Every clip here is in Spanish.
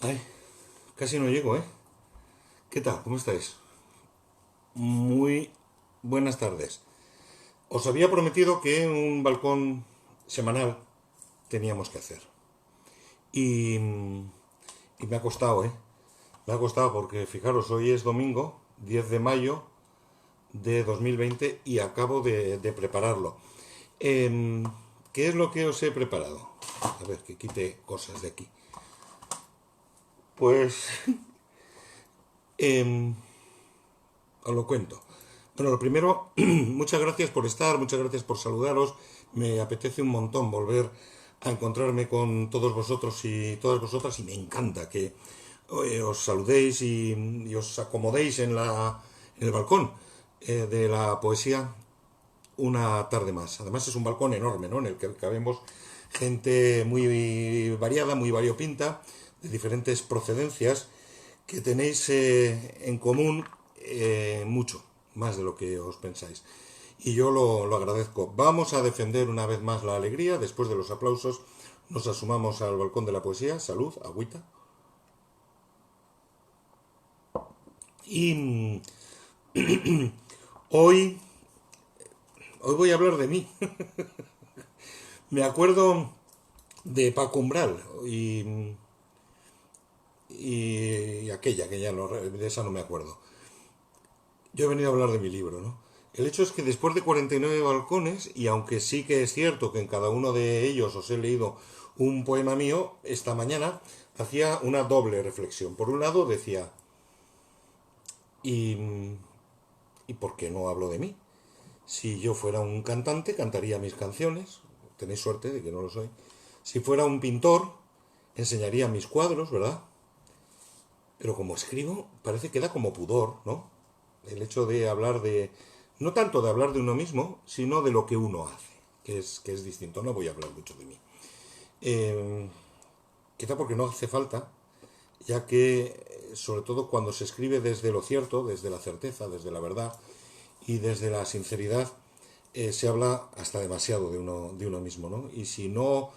Ay, casi no llego, ¿eh? ¿Qué tal? ¿Cómo estáis? Muy buenas tardes. Os había prometido que un balcón semanal teníamos que hacer. Y me ha costado, ¿eh? Me ha costado porque, fijaros, hoy es domingo, 10 de mayo de 2020 y acabo de prepararlo. Em, ¿Qué es lo que os he preparado? A ver, que quite cosas de aquí. Pues em, os lo cuento. Bueno, lo primero, muchas gracias por estar, muchas gracias por saludaros. Me apetece un montón volver a encontrarme con todos vosotros y todas vosotras y me encanta que os saludéis y os acomodéis en el balcón de la poesía una tarde más. Además es un balcón enorme, ¿no? En el que cabemos gente muy variada, muy variopinta, de diferentes procedencias, que tenéis en común mucho, más de lo que os pensáis. Y yo lo agradezco. Vamos a defender una vez más la alegría. Después de los aplausos, nos asumamos al balcón de la poesía. Salud, agüita. Y hoy, hoy voy a hablar de mí. Me acuerdo de Paco Umbral y aquella, que ya no, de esa no me acuerdo. Yo he venido a hablar de mi libro, ¿no? El hecho es que después de 49 balcones, y aunque sí que es cierto que en cada uno de ellos os he leído un poema mío, esta mañana hacía una doble reflexión. Por un lado decía, ¿y, ¿y por qué no hablo de mí? Si yo fuera un cantante, cantaría mis canciones. Tenéis suerte de que no lo soy. Si fuera un pintor, enseñaría mis cuadros, ¿verdad? Pero como escribo, parece que da como pudor, ¿no? El hecho de hablar de, no tanto de hablar de uno mismo, sino de lo que uno hace, que es distinto. No voy a hablar mucho de mí. Eh, Quizá porque no hace falta, ya que, sobre todo cuando se escribe desde lo cierto, desde la certeza, desde la verdad y desde la sinceridad, se habla hasta demasiado de uno mismo, ¿no? Y si no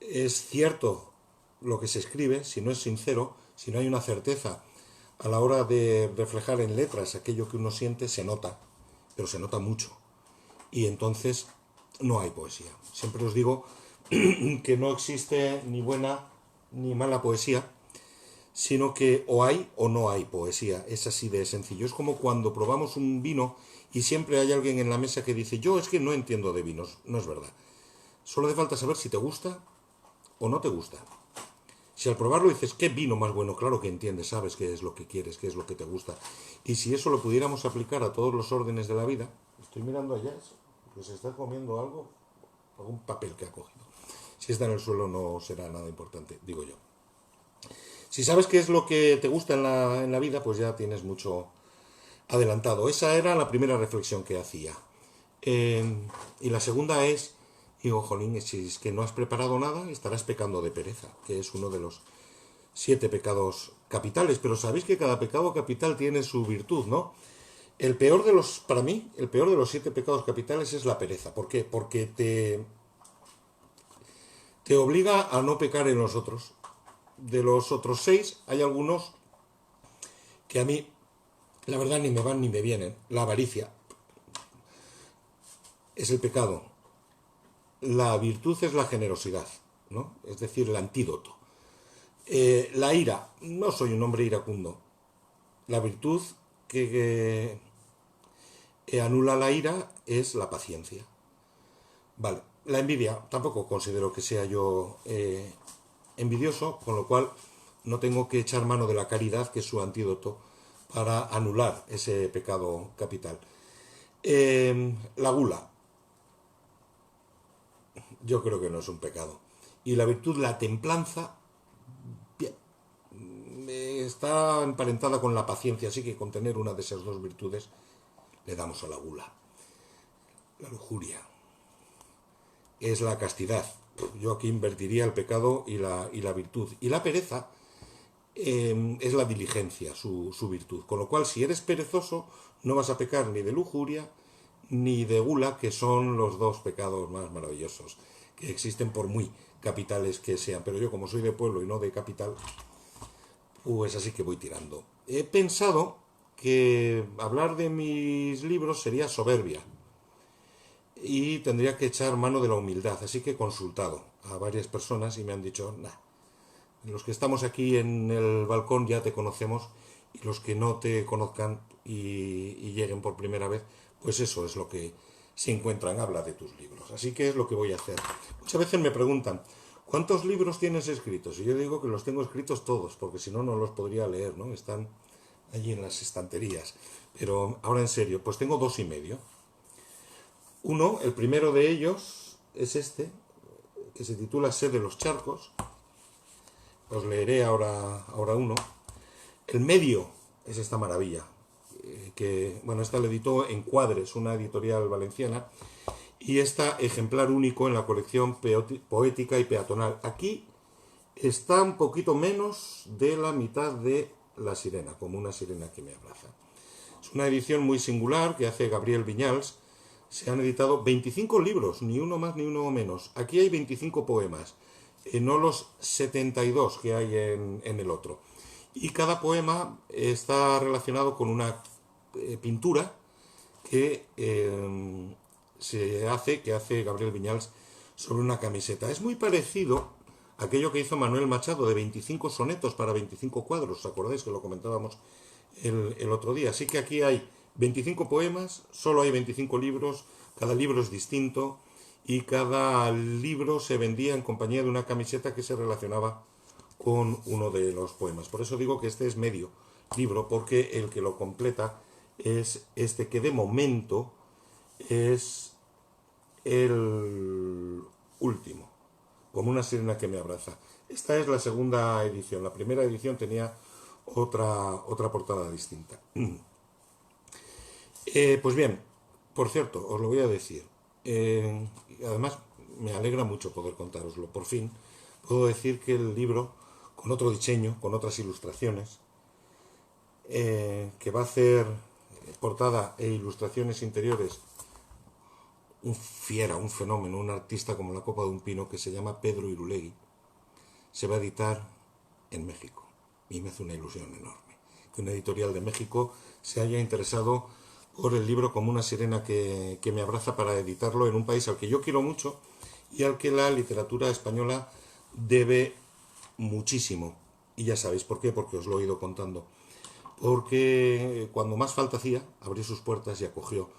es cierto lo que se escribe, si no es sincero, si no hay una certeza a la hora de reflejar en letras aquello que uno siente, se nota, pero se nota mucho. Y entonces no hay poesía. Siempre os digo que no existe ni buena ni mala poesía, sino que o hay o no hay poesía. Es así de sencillo. Es como cuando probamos un vino y siempre hay alguien en la mesa que dice, yo es que no entiendo de vinos. No es verdad. Solo hace falta saber si te gusta o no te gusta. Si al probarlo dices, ¿qué vino más bueno? Claro que entiendes, sabes qué es lo que quieres, qué es lo que te gusta. Y si eso lo pudiéramos aplicar a todos los órdenes de la vida, estoy mirando allá, que se está comiendo algo, algún papel que ha cogido. Si está en el suelo no será nada importante, digo yo. Si sabes qué es lo que te gusta en la vida, pues ya tienes mucho adelantado. Esa era la primera reflexión que hacía. Y la segunda es, digo, jolín, si es que no has preparado nada, estarás pecando de pereza, que es uno de los 7 pecados capitales. Pero sabéis que cada pecado capital tiene su virtud, ¿no? El peor de los, para mí, el peor de los 7 pecados capitales es la pereza. ¿Por qué? Porque te obliga a no pecar en los otros. De los otros 6, hay algunos que a mí, la verdad, ni me van ni me vienen. La avaricia es el pecado. La virtud es la generosidad, ¿no? Es decir, el antídoto. La ira, no soy un hombre iracundo. La virtud que, que anula la ira es la paciencia. Vale, la envidia, tampoco considero que sea yo envidioso, con lo cual no tengo que echar mano de la caridad, que es su antídoto, para anular ese pecado capital. La gula, yo creo que no es un pecado. Y la virtud, la templanza, bien, está emparentada con la paciencia, así que con tener una de esas dos virtudes le damos a la gula. La lujuria es la castidad. Yo aquí invertiría el pecado y la virtud. Y la pereza es la diligencia, su virtud. Con lo cual, si eres perezoso, no vas a pecar ni de lujuria ni de gula, que son los dos pecados más maravillosos que existen por muy capitales que sean. Pero yo, como soy de pueblo y no de capital, Pues así que voy tirando. He pensado que hablar de mis libros sería soberbia y tendría que echar mano de la humildad, así que he consultado a varias personas y me han dicho, nah, los que estamos aquí en el balcón ya te conocemos y los que no te conozcan y lleguen por primera vez, pues eso es lo que se encuentran, habla de tus libros. Así que es lo que voy a hacer. Muchas veces me preguntan, ¿cuántos libros tienes escritos? Y yo digo que los tengo escritos todos, porque si no, no los podría leer, ¿no? Están allí en las estanterías. Pero ahora en serio, pues tengo dos y medio. Uno, el primero de ellos es este, que se titula Sed de los charcos. Os leeré ahora uno. El medio es esta maravilla, que, bueno, esta la editó Encuadres, una editorial valenciana, y esta ejemplar único en la colección poética y peatonal. Aquí está un poquito menos de la mitad de La Sirena, como una sirena que me abraza. Es una edición muy singular que hace Gabriel Viñals. Se han editado 25 libros, ni uno más ni uno menos. Aquí hay 25 poemas, no los 72 que hay en el otro. Y cada poema está relacionado con una pintura que hace Gabriel Viñals sobre una camiseta. Es muy parecido a aquello que hizo Manuel Machado de 25 sonetos para 25 cuadros. ¿Os acordáis que lo comentábamos el otro día? Así que aquí hay 25 poemas, solo hay 25 libros, cada libro es distinto y cada libro se vendía en compañía de una camiseta que se relacionaba con uno de los poemas. Por eso digo que este es medio libro, porque el que lo completa es este que de momento es el último, como una sirena que me abraza. Esta es la segunda edición. La primera edición tenía otra portada distinta. Pues bien, por cierto, os lo voy a decir. Además, me alegra mucho poder contároslo. Por fin, puedo decir que el libro, con otro diseño, con otras ilustraciones, que va a hacer portada e ilustraciones interiores un fiera, un fenómeno, un artista como la copa de un pino que se llama Pedro Irulegui, se va a editar en México. Y me hace una ilusión enorme que una editorial de México se haya interesado por el libro como una sirena que me abraza para editarlo en un país al que yo quiero mucho y al que la literatura española debe muchísimo. Y ya sabéis por qué, porque os lo he ido contando. Porque cuando más falta hacía, abrió sus puertas y acogió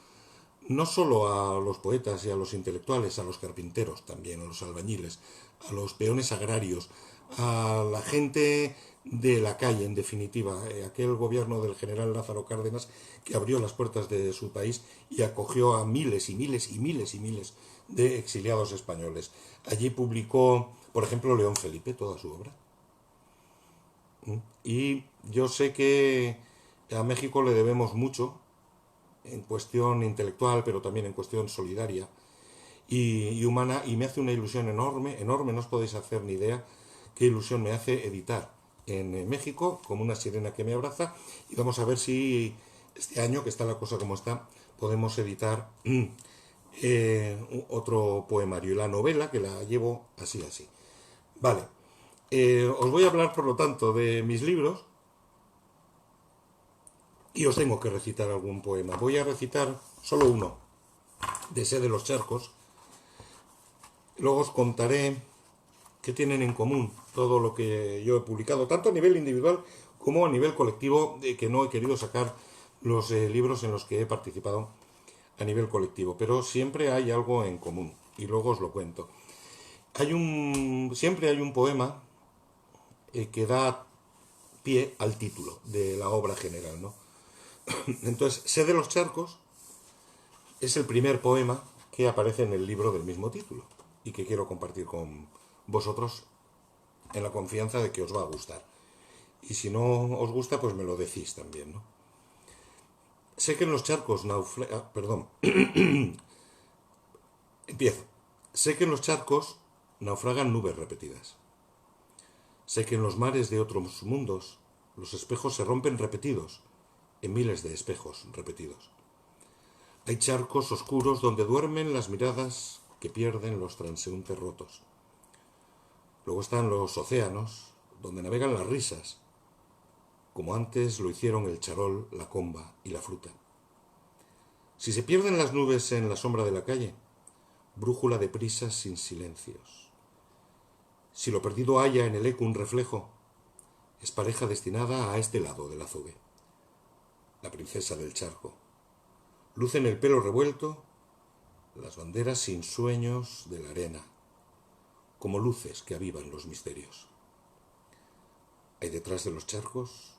no solo a los poetas y a los intelectuales, a los carpinteros también, a los albañiles, a los peones agrarios, a la gente de la calle, en definitiva, aquel gobierno del general Lázaro Cárdenas que abrió las puertas de su país y acogió a miles y miles y miles y miles de exiliados españoles. Allí publicó, por ejemplo, León Felipe, toda su obra. Y yo sé que a México le debemos mucho en cuestión intelectual, pero también en cuestión solidaria y humana, y me hace una ilusión enorme, enorme, no os podéis hacer ni idea qué ilusión me hace editar en México como una sirena que me abraza, y vamos a ver si este año, que está la cosa como está, podemos editar otro poemario y la novela, que la llevo así. Vale, os voy a hablar por lo tanto de mis libros y os tengo que recitar algún poema. Voy a recitar solo uno, de Sed de los charcos. Luego os contaré qué tienen en común todo lo que yo he publicado, tanto a nivel individual como a nivel colectivo, que no he querido sacar los libros en los que he participado a nivel colectivo, pero siempre hay algo en común y luego os lo cuento. Siempre hay un poema que da pie al título de la obra general, ¿no? Entonces, Sed de los charcos es el primer poema que aparece en el libro del mismo título y que quiero compartir con vosotros en la confianza de que os va a gustar. Y si no os gusta, pues me lo decís también, ¿no? Sé que en los charcos Empiezo. Sé que en los charcos naufragan nubes repetidas. Sé que en los mares de otros mundos los espejos se rompen repetidos, en miles de espejos repetidos. Hay charcos oscuros donde duermen las miradas que pierden los transeúntes rotos. Luego están los océanos, donde navegan las risas, como antes lo hicieron el charol, la comba y la fruta. Si se pierden las nubes en la sombra de la calle, brújula de prisas sin silencios. Si lo perdido halla en el eco un reflejo, es pareja destinada a este lado del azogue. La princesa del charco. Lucen el pelo revuelto las banderas sin sueños de la arena, como luces que avivan los misterios. Hay detrás de los charcos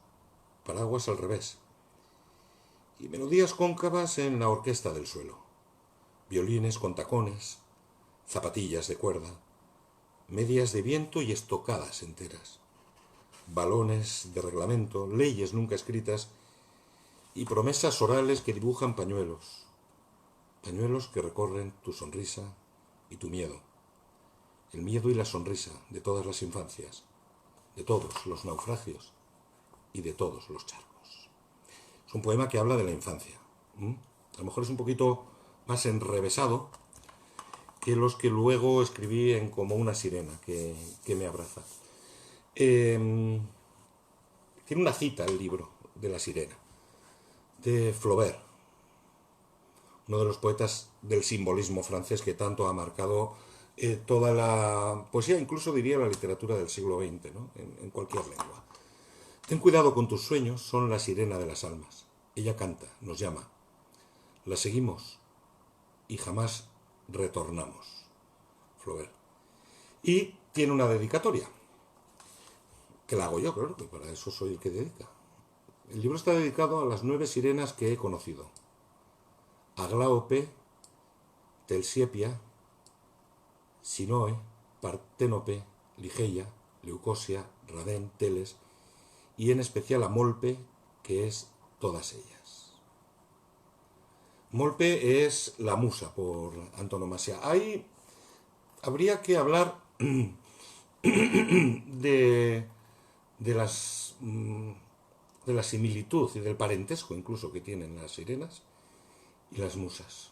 paraguas al revés y melodías cóncavas en la orquesta del suelo, violines con tacones, zapatillas de cuerda, medias de viento y estocadas enteras, balones de reglamento, leyes nunca escritas y promesas orales que dibujan pañuelos, pañuelos que recorren tu sonrisa y tu miedo, el miedo y la sonrisa de todas las infancias, de todos los naufragios y de todos los charcos. Es un poema que habla de la infancia. A lo mejor es un poquito más enrevesado que los que luego escribí en Como una sirena que me abraza. Tiene una cita el libro de la sirena, de Flaubert, uno de los poetas del simbolismo francés que tanto ha marcado toda la poesía, incluso diría la literatura del siglo XX, ¿no? En cualquier lengua. Ten cuidado con tus sueños, son la sirena de las almas. Ella canta, nos llama. La seguimos y jamás retornamos. Flaubert. Y tiene una dedicatoria, que la hago yo, claro, que para eso soy el que dedica. El libro está dedicado a las 9 sirenas que he conocido. Aglaope, Telsiepia, Sinoe, Parténope, Ligeia, Leucosia, Radén, Teles y en especial a Molpe, que es todas ellas. Molpe es la musa por antonomasia. Ahí habría que hablar de la similitud y del parentesco incluso que tienen las sirenas y las musas.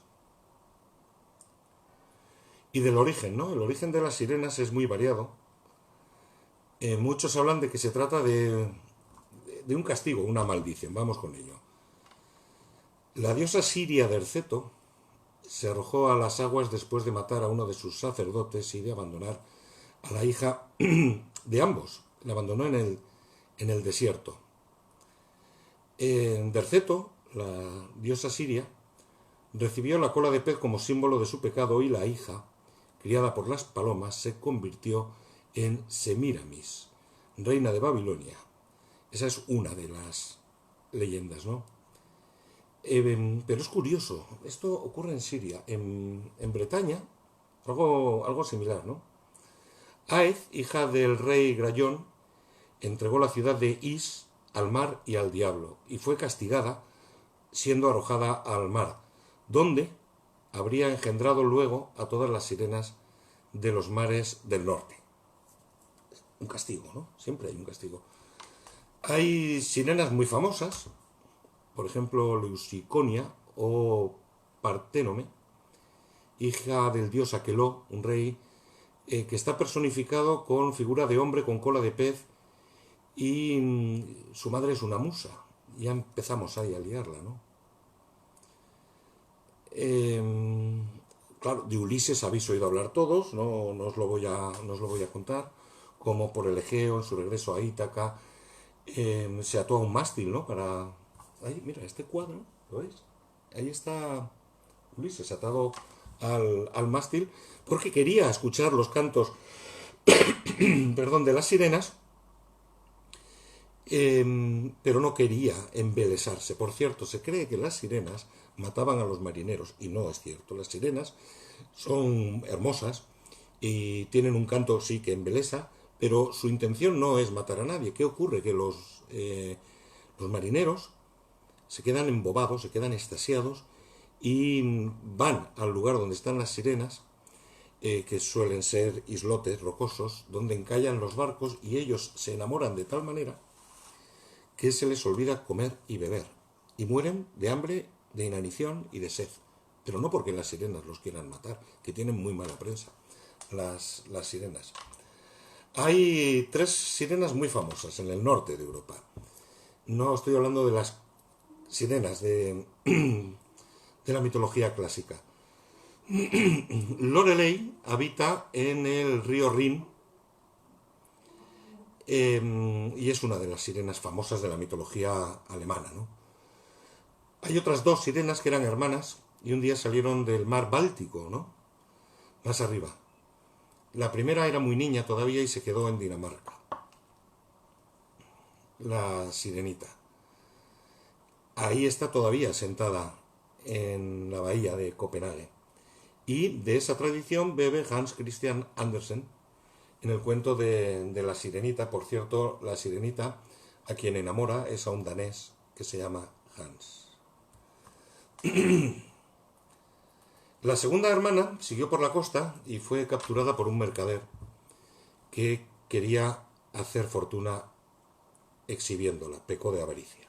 Y del origen, ¿no? El origen de las sirenas es muy variado. Muchos hablan de que se trata de un castigo, una maldición. Vamos con ello. La diosa siria Derceto se arrojó a las aguas después de matar a uno de sus sacerdotes y de abandonar a la hija de ambos. La abandonó en el desierto. Derceto, la diosa siria, recibió la cola de pez como símbolo de su pecado y la hija, criada por las palomas, se convirtió en Semíramis, reina de Babilonia. Esa es una de las leyendas, ¿no? Pero es curioso, esto ocurre en Siria, en Bretaña, algo similar, ¿no? Aez, hija del rey Grayón, entregó la ciudad de Is al mar y al diablo, y fue castigada siendo arrojada al mar, donde habría engendrado luego a todas las sirenas de los mares del norte. Un castigo, ¿no? Siempre hay un castigo. Hay sirenas muy famosas, por ejemplo, Leuciconia o Parténome, hija del dios Aqueló, un rey que está personificado con figura de hombre con cola de pez y su madre es una musa. Ya empezamos ahí a liarla, ¿no? Claro, de Ulises habéis oído hablar todos, no os lo voy a contar, como por el Egeo, en su regreso a Ítaca, se ató a un mástil, ¿no? Ahí, mira, este cuadro, ¿lo veis? Ahí está Ulises atado al mástil porque quería escuchar los cantos perdón, de las sirenas, pero no quería embelesarse. Por cierto, se cree que las sirenas mataban a los marineros y no es cierto. Las sirenas son hermosas y tienen un canto, sí, que embelesa, pero su intención no es matar a nadie. ¿Qué ocurre? Que los marineros se quedan embobados, se quedan extasiados y van al lugar donde están las sirenas, que suelen ser islotes rocosos, donde encallan los barcos y ellos se enamoran de tal manera que se les olvida comer y beber y mueren de hambre, de inanición y de sed. Pero no porque las sirenas los quieran matar, que tienen muy mala prensa las sirenas. Hay 3 sirenas muy famosas en el norte de Europa. No estoy hablando de las sirenas de la mitología clásica. Lorelei habita en el río Rin, y es una de las sirenas famosas de la mitología alemana, ¿no? Hay otras dos sirenas que eran hermanas y un día salieron del mar Báltico, ¿no? Más arriba. La primera era muy niña todavía y se quedó en Dinamarca. La sirenita. Ahí está todavía sentada en la bahía de Copenhague. Y de esa tradición bebe Hans Christian Andersen en el cuento de la sirenita. Por cierto, la sirenita a quien enamora es a un danés que se llama Hans. La segunda hermana siguió por la costa y fue capturada por un mercader que quería hacer fortuna exhibiéndola, pecó de avaricia.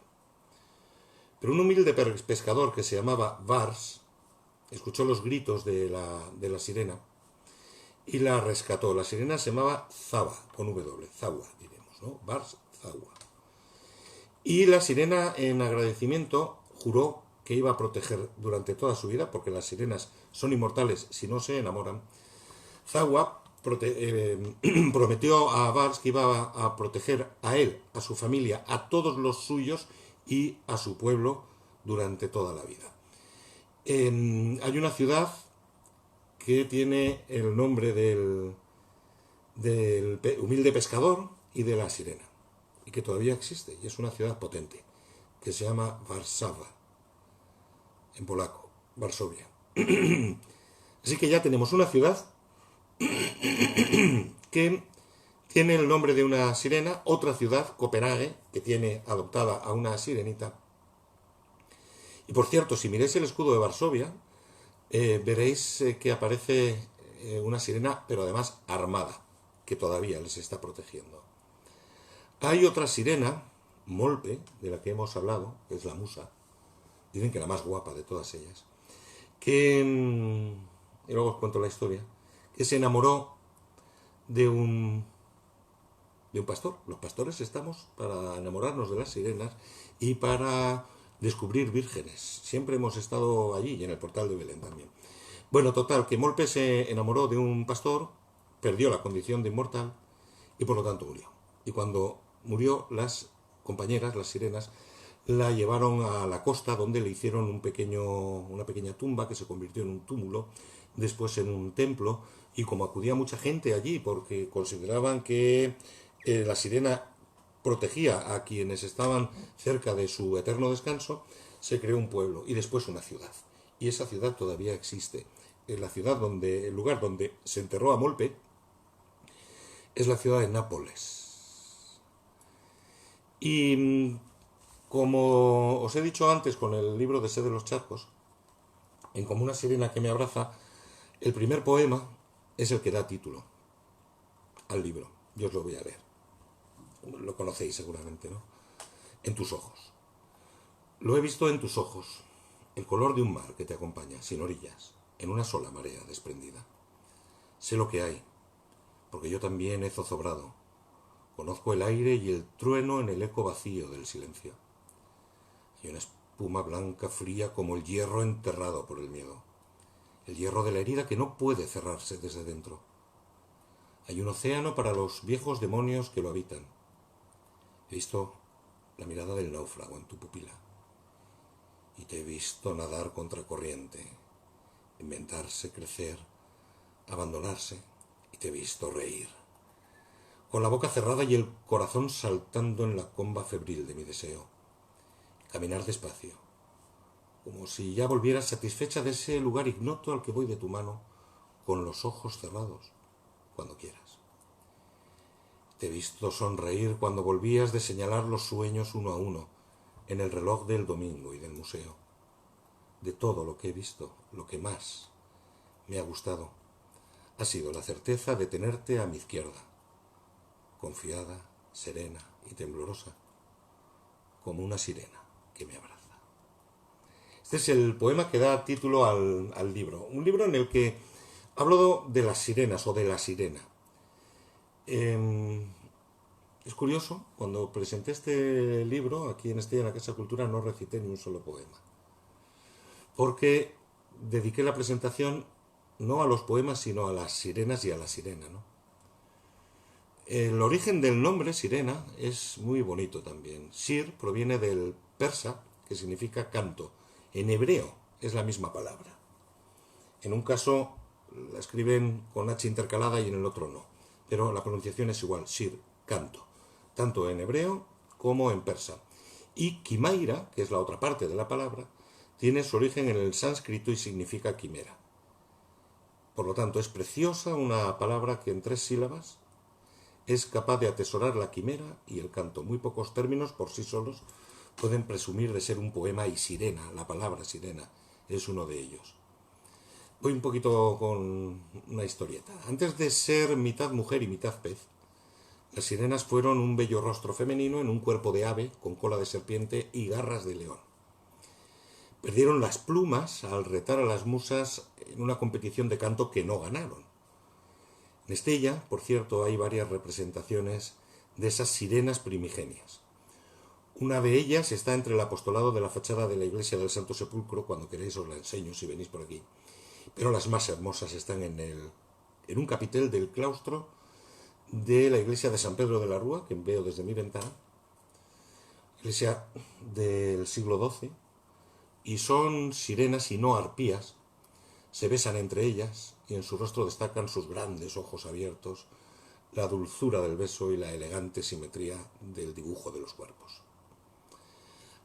Pero un humilde pescador que se llamaba Vars escuchó los gritos de la sirena y la rescató. La sirena se llamaba Zava, con W, Zawa, diremos, ¿no? Vars Zawa. Y la sirena, en agradecimiento, juró que iba a proteger durante toda su vida, porque las sirenas son inmortales si no se enamoran. Zawa prometió a Vars que iba a proteger a él, a su familia, a todos los suyos y a su pueblo durante toda la vida. Hay una ciudad que tiene el nombre del humilde pescador y de la sirena, y que todavía existe, y es una ciudad potente, que se llama Warszawa, en polaco, Varsovia. Así que ya tenemos una ciudad que tiene el nombre de una sirena, otra ciudad, Copenhague, que tiene adoptada a una sirenita. Y por cierto, si miráis el escudo de Varsovia, veréis que aparece una sirena, pero además armada, que todavía les está protegiendo. Hay otra sirena, Molpe, de la que hemos hablado, que es la musa, dicen que la más guapa de todas ellas, que, y luego os cuento la historia, que se enamoró de un pastor. Los pastores estamos para enamorarnos de las sirenas y para descubrir vírgenes. Siempre hemos estado allí y en el portal de Belén también. Bueno, total, que Molpe se enamoró de un pastor, perdió la condición de inmortal y por lo tanto murió. Y cuando murió, las compañeras, las sirenas, la llevaron a la costa, donde le hicieron una pequeña tumba que se convirtió en un túmulo, después en un templo, y como acudía mucha gente allí porque consideraban que la sirena protegía a quienes estaban cerca de su eterno descanso, se creó un pueblo y después una ciudad. Y esa ciudad todavía existe. El lugar donde se enterró a Molpe es la ciudad de Nápoles. Y como os he dicho antes con el libro de Sed de los Charcos, en Como una sirena que me abraza, el primer poema es el que da título al libro. Yo os lo voy a leer. Lo conocéis seguramente, ¿no? En tus ojos. Lo he visto en tus ojos, el color de un mar que te acompaña, sin orillas, en una sola marea desprendida. Sé lo que hay, porque yo también he zozobrado. Conozco el aire y el trueno en el eco vacío del silencio. Hay una espuma blanca fría como el hierro enterrado por el miedo. El hierro de la herida que no puede cerrarse desde dentro. Hay un océano para los viejos demonios que lo habitan. He visto la mirada del náufrago en tu pupila. Y te he visto nadar contra corriente, inventarse, crecer, abandonarse, y te he visto reír. Con la boca cerrada y el corazón saltando en la comba febril de mi deseo. Caminar despacio, como si ya volvieras satisfecha de ese lugar ignoto al que voy de tu mano, con los ojos cerrados, cuando quieras. Te he visto sonreír cuando volvías de señalar los sueños uno a uno, en el reloj del domingo y del museo. De todo lo que he visto, lo que más me ha gustado ha sido la certeza de tenerte a mi izquierda, confiada, serena y temblorosa, como una sirena que me abraza. Este es el poema que da título al libro. Un libro en el que hablo de las sirenas o de la sirena. Es curioso, cuando presenté este libro, aquí en Estella, en la Casa de Cultura, no recité ni un solo poema. Porque dediqué la presentación no a los poemas, sino a las sirenas y a la sirena, ¿no? El origen del nombre sirena es muy bonito también. Sir proviene del persa, que significa canto. En hebreo es la misma palabra. En un caso la escriben con H intercalada y en el otro no. Pero la pronunciación es igual, sir, canto. Tanto en hebreo como en persa. Y Kimaira, que es la otra parte de la palabra, tiene su origen en el sánscrito y significa quimera. Por lo tanto, es preciosa una palabra que en 3 sílabas es capaz de atesorar la quimera y el canto. Muy pocos términos por sí solos pueden presumir de ser un poema, y sirena, la palabra sirena, es uno de ellos. Voy un poquito con una historieta. Antes de ser mitad mujer y mitad pez, las sirenas fueron un bello rostro femenino en un cuerpo de ave con cola de serpiente y garras de león. Perdieron las plumas al retar a las musas en una competición de canto que no ganaron. En Estella, por cierto, hay varias representaciones de esas sirenas primigenias. Una de ellas está entre el apostolado de la fachada de la iglesia del Santo Sepulcro, cuando queréis os la enseño si venís por aquí. Pero las más hermosas están en un capitel del claustro de la iglesia de San Pedro de la Rúa, que veo desde mi ventana, iglesia del siglo XII, y son sirenas y no arpías. Se besan entre ellas y en su rostro destacan sus grandes ojos abiertos, la dulzura del beso y la elegante simetría del dibujo de los cuerpos.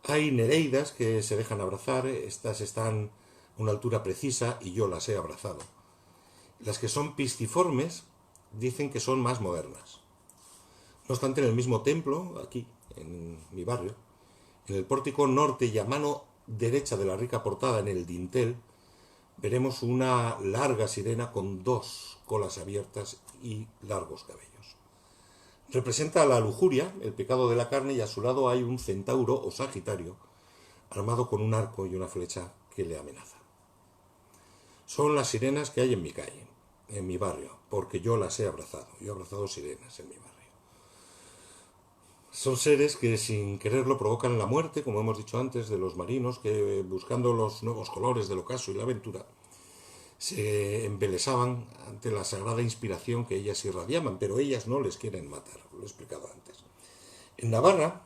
Hay nereidas que se dejan abrazar, estas están a una altura precisa y yo las he abrazado. Las que son pisciformes dicen que son más modernas. No obstante, en el mismo templo, aquí, en mi barrio, en el pórtico norte y a mano derecha de la rica portada, en el dintel, veremos una larga sirena con 2 colas abiertas y largos cabellos. Representa la lujuria, el pecado de la carne, y a su lado hay un centauro o sagitario, armado con un arco y una flecha que le amenaza. Son las sirenas que hay en mi calle, en mi barrio, porque yo las he abrazado. Yo he abrazado sirenas en mi barrio. Son seres que sin quererlo provocan la muerte, como hemos dicho antes, de los marinos que, buscando los nuevos colores del ocaso y la aventura, se embelesaban ante la sagrada inspiración que ellas irradiaban, pero ellas no les quieren matar, lo he explicado antes. En Navarra,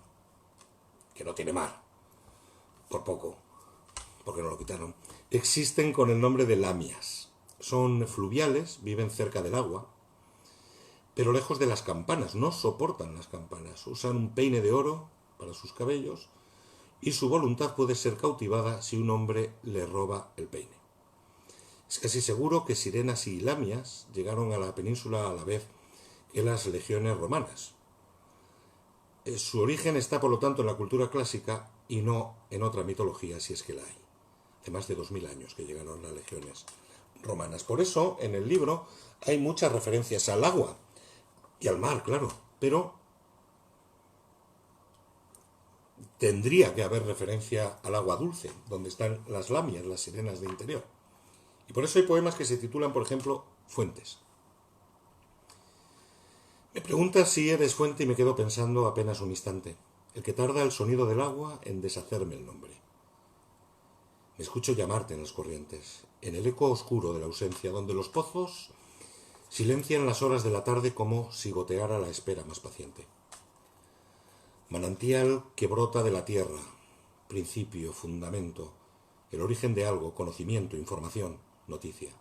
que no tiene mar, por poco, porque no lo quitaron, existen con el nombre de lamias. Son fluviales, viven cerca del agua, pero lejos de las campanas, no soportan las campanas. Usan un peine de oro para sus cabellos y su voluntad puede ser cautivada si un hombre le roba el peine. Es casi seguro que sirenas y lamias llegaron a la península a la vez que las legiones romanas. Su origen está, por lo tanto, en la cultura clásica y no en otra mitología, si es que la hay. Hace más de 2000 años que llegaron las legiones romanas. Por eso, en el libro hay muchas referencias al agua y al mar, claro, pero tendría que haber referencia al agua dulce, donde están las lamias, las sirenas de interior. Y por eso hay poemas que se titulan, por ejemplo, Fuentes. Me preguntas si eres fuente y me quedo pensando apenas un instante, el que tarda el sonido del agua en deshacerme el nombre. Me escucho llamarte en las corrientes, en el eco oscuro de la ausencia, donde los pozos silencian las horas de la tarde como si goteara la espera más paciente. Manantial que brota de la tierra, principio, fundamento, el origen de algo, conocimiento, información, noticia.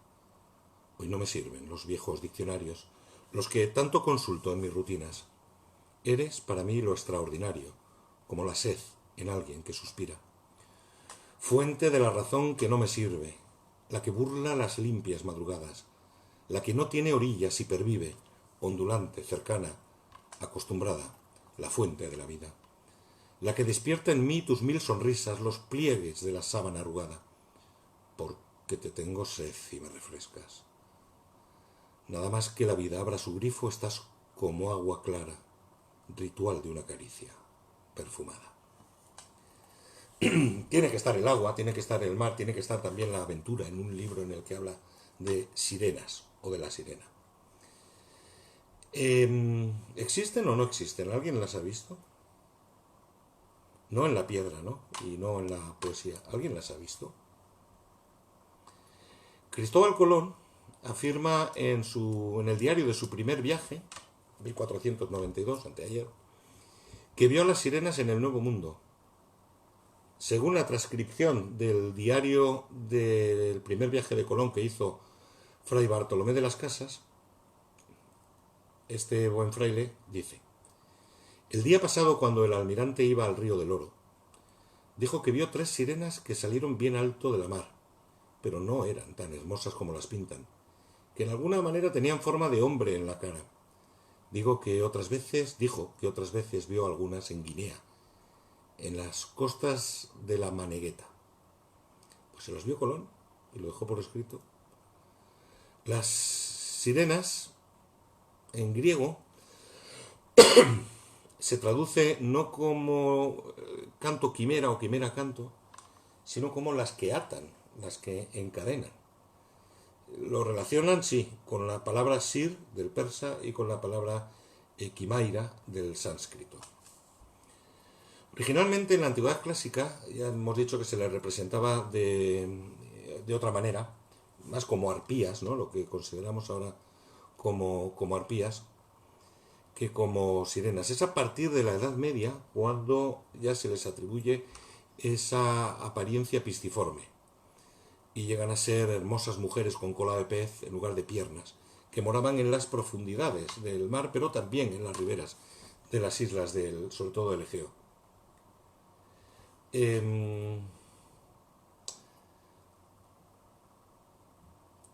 Hoy no me sirven los viejos diccionarios, los que tanto consulto en mis rutinas. Eres para mí lo extraordinario, como la sed en alguien que suspira. Fuente de la razón que no me sirve, la que burla las limpias madrugadas, la que no tiene orillas y pervive, ondulante, cercana, acostumbrada, la fuente de la vida. La que despierta en mí tus 1000 sonrisas, los pliegues de la sábana arrugada, porque te tengo sed y me refrescas. Nada más que la vida abra su grifo, estás como agua clara, ritual de una caricia, perfumada. Tiene que estar el agua, tiene que estar el mar, tiene que estar también la aventura en un libro en el que habla de sirenas o de la sirena. ¿Existen o no existen? ¿Alguien las ha visto? No en la piedra, ¿no? Y no en la poesía. ¿Alguien las ha visto? Cristóbal Colón afirma en el diario de su primer viaje, 1492, anteayer, que vio a las sirenas en el Nuevo Mundo. Según la transcripción del diario del primer viaje de Colón que hizo Fray Bartolomé de las Casas, este buen fraile dice: el día pasado, cuando el almirante iba al río del Oro, dijo que vio 3 sirenas que salieron bien alto de la mar, pero no eran tan hermosas como las pintan, que en alguna manera tenían forma de hombre en la cara. Dijo que otras veces vio algunas en Guinea, en las costas de la Manegueta. Pues se los vio Colón y lo dejó por escrito. Las sirenas, en griego, se traduce no como canto quimera o quimera canto, sino como las que atan, las que encadenan. Lo relacionan, sí, con la palabra sir del persa y con la palabra quimaira del sánscrito. Originalmente en la antigüedad clásica, ya hemos dicho que se le representaba de otra manera, más como arpías, ¿no? Lo que consideramos ahora como arpías, que como sirenas. Es a partir de la Edad Media cuando ya se les atribuye esa apariencia pisciforme y llegan a ser hermosas mujeres con cola de pez en lugar de piernas, que moraban en las profundidades del mar, pero también en las riberas de las islas, sobre todo del Egeo.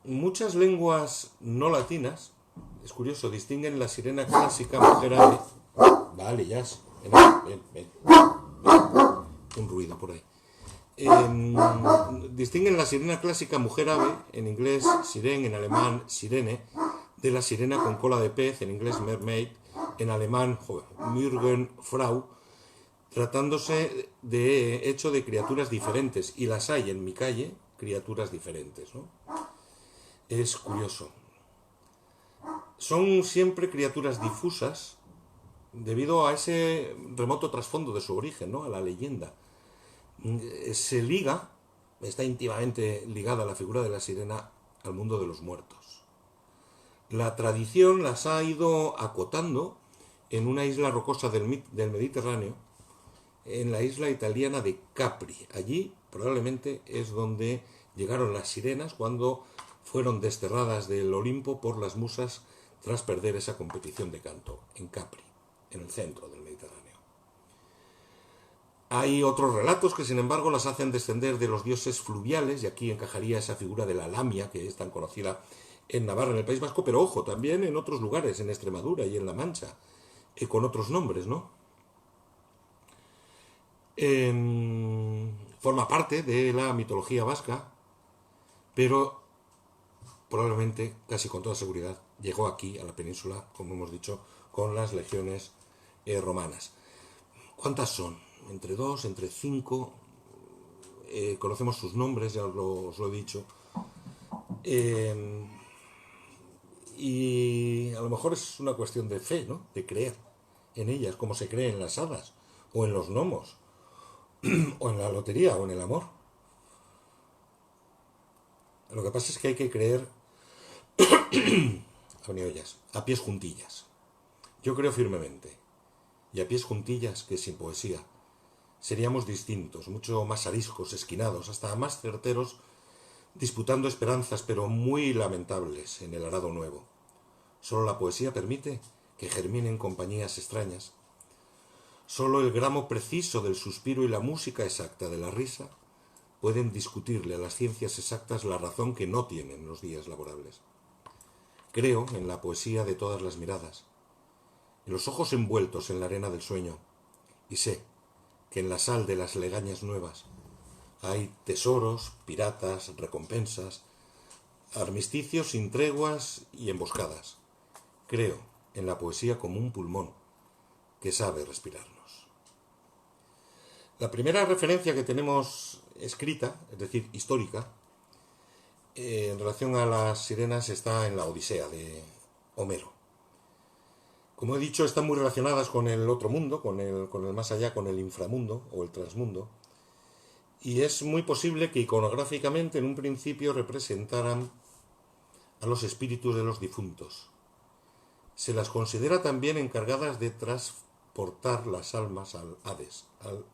Muchas lenguas no latinas, es curioso, distinguen la sirena clásica mujer ave. Vale, ya. Ven. Un ruido por ahí. Distinguen la sirena clásica mujer ave, en inglés siren, en alemán sirene, de la sirena con cola de pez, en inglés mermaid, en alemán Mürgenfrau, tratándose de hecho de criaturas diferentes, y las hay en mi calle, criaturas diferentes, ¿no? Es curioso. Son siempre criaturas difusas debido a ese remoto trasfondo de su origen, ¿no? A la leyenda. Está íntimamente ligada a la figura de la sirena al mundo de los muertos. La tradición las ha ido acotando en una isla rocosa del Mediterráneo, en la isla italiana de Capri. Allí probablemente es donde llegaron las sirenas cuando fueron desterradas del Olimpo por las musas tras perder esa competición de canto, en Capri, en el centro del Mediterráneo. Hay otros relatos que, sin embargo, las hacen descender de los dioses fluviales, y aquí encajaría esa figura de la Lamia, que es tan conocida en Navarra, en el País Vasco, pero ojo, también en otros lugares, en Extremadura y en La Mancha, con otros nombres, ¿no? Forma parte de la mitología vasca, pero probablemente, casi con toda seguridad, llegó aquí, a la península, como hemos dicho, con las legiones romanas. ¿Cuántas son? Entre 2, entre 5. Conocemos sus nombres, ya os lo he dicho. Y a lo mejor es una cuestión de fe, ¿no? De creer en ellas, como se cree en las hadas, o en los gnomos, o en la lotería, o en el amor. Lo que pasa es que hay que creer a pies juntillas. Yo creo firmemente, y a pies juntillas, que sin poesía seríamos distintos, mucho más ariscos, esquinados, hasta más certeros, disputando esperanzas, pero muy lamentables en el arado nuevo. Solo la poesía permite que germinen compañías extrañas. Solo el gramo preciso del suspiro y la música exacta de la risa pueden discutirle a las ciencias exactas la razón que no tienen los días laborables. Creo en la poesía de todas las miradas, en los ojos envueltos en la arena del sueño, y sé que en la sal de las legañas nuevas hay tesoros, piratas, recompensas, armisticios sin treguas y emboscadas. Creo en la poesía como un pulmón que sabe respirarnos. La primera referencia que tenemos escrita, es decir, histórica, en relación a las sirenas está en la Odisea de Homero. Como he dicho, están muy relacionadas con el otro mundo, con el más allá, con el inframundo o el transmundo. Y es muy posible que iconográficamente en un principio representaran a los espíritus de los difuntos. Se las considera también encargadas de transportar las almas al Hades, al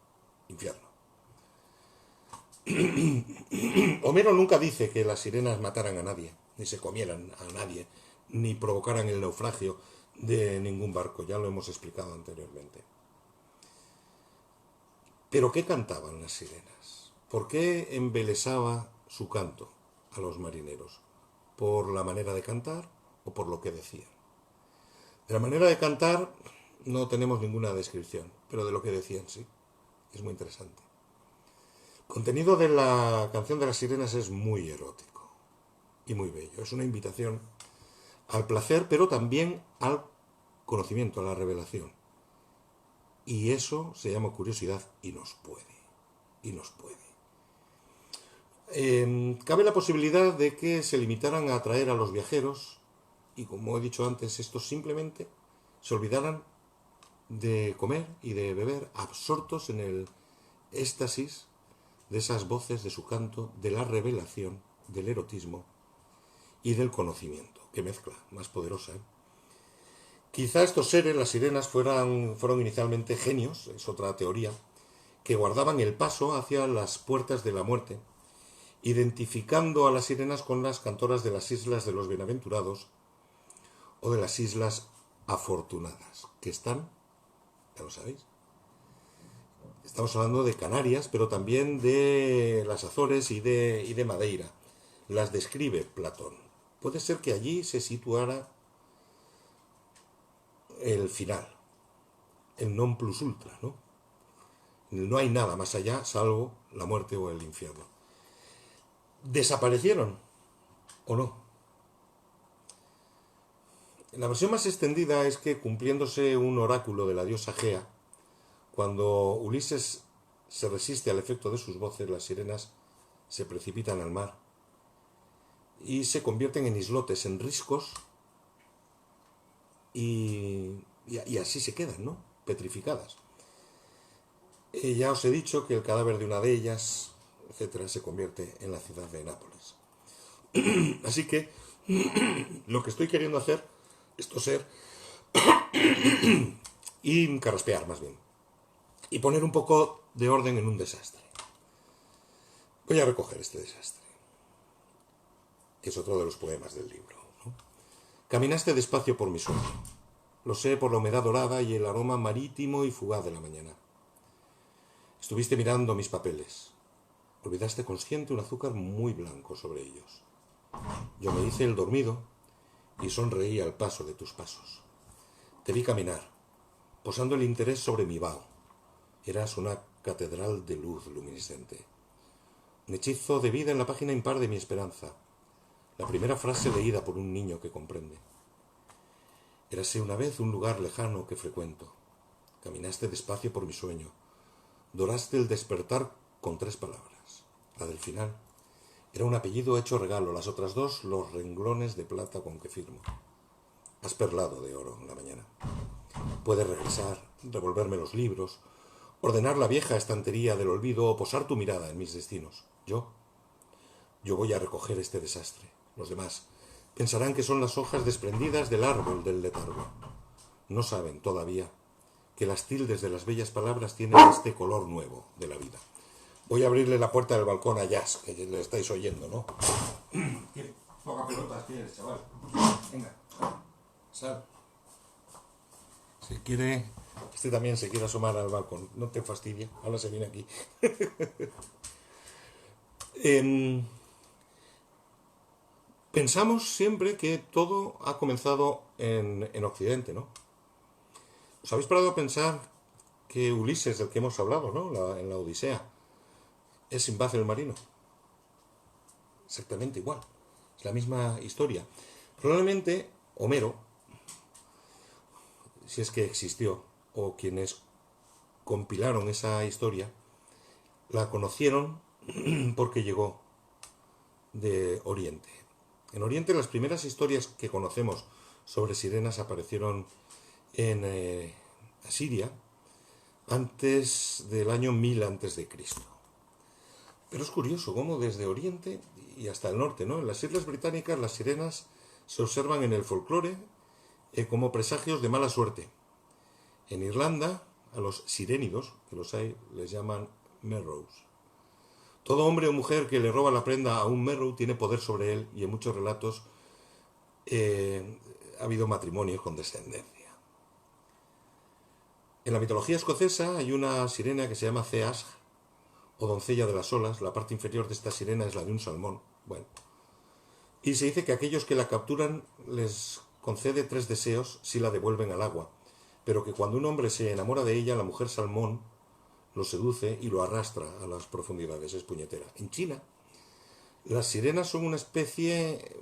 infierno. Homero nunca dice que las sirenas mataran a nadie, ni se comieran a nadie, ni provocaran el naufragio de ningún barco, ya lo hemos explicado anteriormente. ¿Pero qué cantaban las sirenas? ¿Por qué embelesaba su canto a los marineros? ¿Por la manera de cantar o por lo que decían? De la manera de cantar no tenemos ninguna descripción, pero de lo que decían sí, es muy interesante. El contenido de la canción de las sirenas es muy erótico y muy bello. Es una invitación al placer, pero también al conocimiento, a la revelación. Y eso se llama curiosidad y nos puede. Y nos puede. Cabe la posibilidad de que se limitaran a atraer a los viajeros y, como he dicho antes, estos simplemente se olvidaran de comer y de beber, absortos en el éxtasis de esas voces, de su canto, de la revelación, del erotismo y del conocimiento. Qué mezcla más poderosa, ¿eh? Quizá estos seres, las sirenas, fueron inicialmente genios, es otra teoría, que guardaban el paso hacia las puertas de la muerte, identificando a las sirenas con las cantoras de las islas de los bienaventurados o de las islas afortunadas, que están, ya lo sabéis, estamos hablando de Canarias, pero también de las Azores y de Madeira. Las describe Platón. Puede ser que allí se situara el final, el non plus ultra, ¿no? No hay nada más allá salvo la muerte o el infierno. ¿Desaparecieron o no? La versión más extendida es que, cumpliéndose un oráculo de la diosa Gea, cuando Ulises se resiste al efecto de sus voces, las sirenas se precipitan al mar y se convierten en islotes, en riscos, y así se quedan, ¿no? Petrificadas. Ya os he dicho que el cadáver de una de ellas, etcétera, se convierte en la ciudad de Nápoles. Así que lo que estoy queriendo hacer es toser y carraspear, más bien, y poner un poco de orden en un desastre. Voy a recoger este desastre, que es otro de los poemas del libro, ¿no? Caminaste despacio por mi sueño. Lo sé por la humedad dorada y el aroma marítimo y fugaz de la mañana. Estuviste mirando mis papeles. Olvidaste consciente un azúcar muy blanco sobre ellos. Yo me hice el dormido y sonreí al paso de tus pasos. Te vi caminar, posando el interés sobre mi vaho. Eras una catedral de luz luminiscente. Un hechizo de vida en la página impar de mi esperanza. La primera frase leída por un niño que comprende. Érase una vez un lugar lejano que frecuento. Caminaste despacio por mi sueño. Doraste el despertar con 3 palabras. La del final era un apellido hecho regalo, las otras 2 los renglones de plata con que firmo. Has perlado de oro en la mañana. Puedes regresar, revolverme los libros, ordenar la vieja estantería del olvido o posar tu mirada en mis destinos. Yo voy a recoger este desastre. Los demás pensarán que son las hojas desprendidas del árbol del letargo. No saben todavía que las tildes de las bellas palabras tienen este color nuevo de la vida. Voy a abrirle la puerta del balcón a Jazz, que le estáis oyendo, ¿no? ¿Qué poca pelotas tienes, chaval? Venga, sal. Si quiere, este también se quiere asomar al balcón. No te fastidia, ahora se viene aquí. Pensamos siempre que todo ha comenzado en Occidente, ¿no? ¿Os habéis parado a pensar que Ulises, del que hemos hablado, ¿no? En la Odisea, es Sinbad el marino? Exactamente igual. Es la misma historia. Probablemente Homero, si es que existió, o quienes compilaron esa historia, la conocieron porque llegó de Oriente. En Oriente las primeras historias que conocemos sobre sirenas aparecieron en Asiria antes del año 1000 antes de Cristo. Pero es curioso cómo desde Oriente y hasta el norte, ¿no? En las Islas Británicas las sirenas se observan en el folclore como presagios de mala suerte. En Irlanda, a los sirénidos, que los hay, les llaman merrows. Todo hombre o mujer que le roba la prenda a un merrow tiene poder sobre él y en muchos relatos ha habido matrimonios con descendencia. En la mitología escocesa hay una sirena que se llama Ceasg, o doncella de las olas. La parte inferior de esta sirena es la de un salmón. Bueno, y se dice que aquellos que la capturan les concede 3 deseos si la devuelven al agua, pero que cuando un hombre se enamora de ella, la mujer salmón lo seduce y lo arrastra a las profundidades. Es puñetera. En China, las sirenas son una especie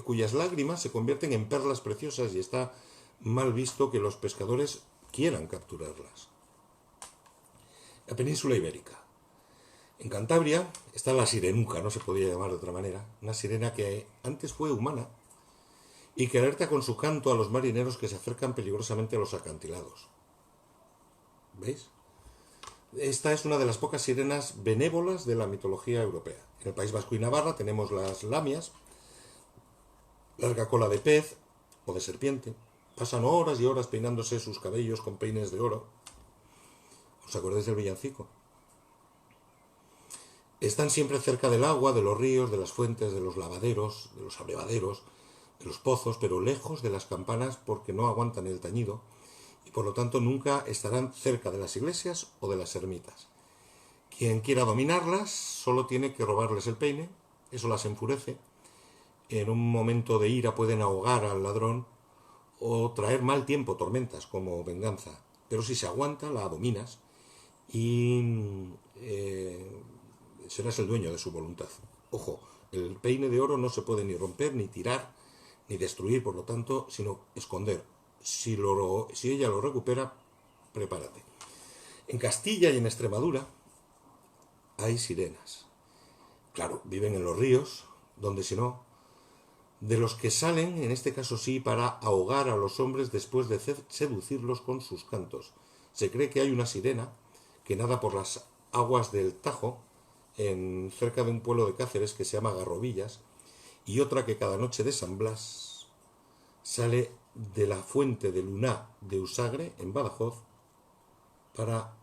cuyas lágrimas se convierten en perlas preciosas y está mal visto que los pescadores quieran capturarlas. La península ibérica. En Cantabria está la sirenuca, no se podía llamar de otra manera, una sirena que antes fue humana y que alerta con su canto a los marineros que se acercan peligrosamente a los acantilados. ¿Veis? Esta es una de las pocas sirenas benévolas de la mitología europea. En el País Vasco y Navarra tenemos las lamias, larga cola de pez o de serpiente. Pasan horas y horas peinándose sus cabellos con peines de oro. ¿Os acordáis del villancico? Están siempre cerca del agua, de los ríos, de las fuentes, de los lavaderos, de los abrevaderos, de los pozos, pero lejos de las campanas porque no aguantan el tañido y por lo tanto nunca estarán cerca de las iglesias o de las ermitas. Quien quiera dominarlas solo tiene que robarles el peine, eso las enfurece. En un momento de ira pueden ahogar al ladrón o traer mal tiempo, tormentas, como venganza. Pero si se aguanta, la dominas y serás el dueño de su voluntad. Ojo, el peine de oro no se puede ni romper, ni tirar, ni destruir, por lo tanto, sino esconder. Si ella lo recupera, prepárate. En Castilla y en Extremadura hay sirenas. Claro, viven en los ríos, donde si no, de los que salen, en este caso sí, para ahogar a los hombres después de seducirlos con sus cantos. Se cree que hay una sirena que nada por las aguas del Tajo, cerca de un pueblo de Cáceres que se llama Garrobillas, y otra que cada noche de San Blas sale de la fuente de Luná de Usagre, en Badajoz, para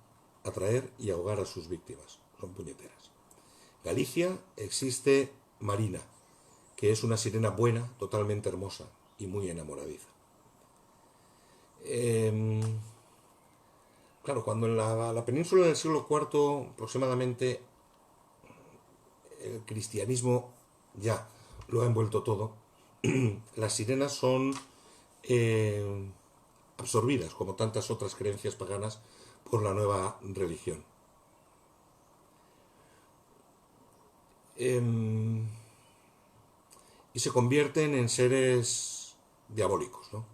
atraer y ahogar a sus víctimas. Son puñeteras. Galicia existe Marina, que es una sirena buena, totalmente hermosa y muy enamoradiza. Claro, cuando en la península del siglo IV aproximadamente el cristianismo ya lo ha envuelto todo, las sirenas son absorbidas, como tantas otras creencias paganas, por la nueva religión. Y se convierten en seres diabólicos, ¿no?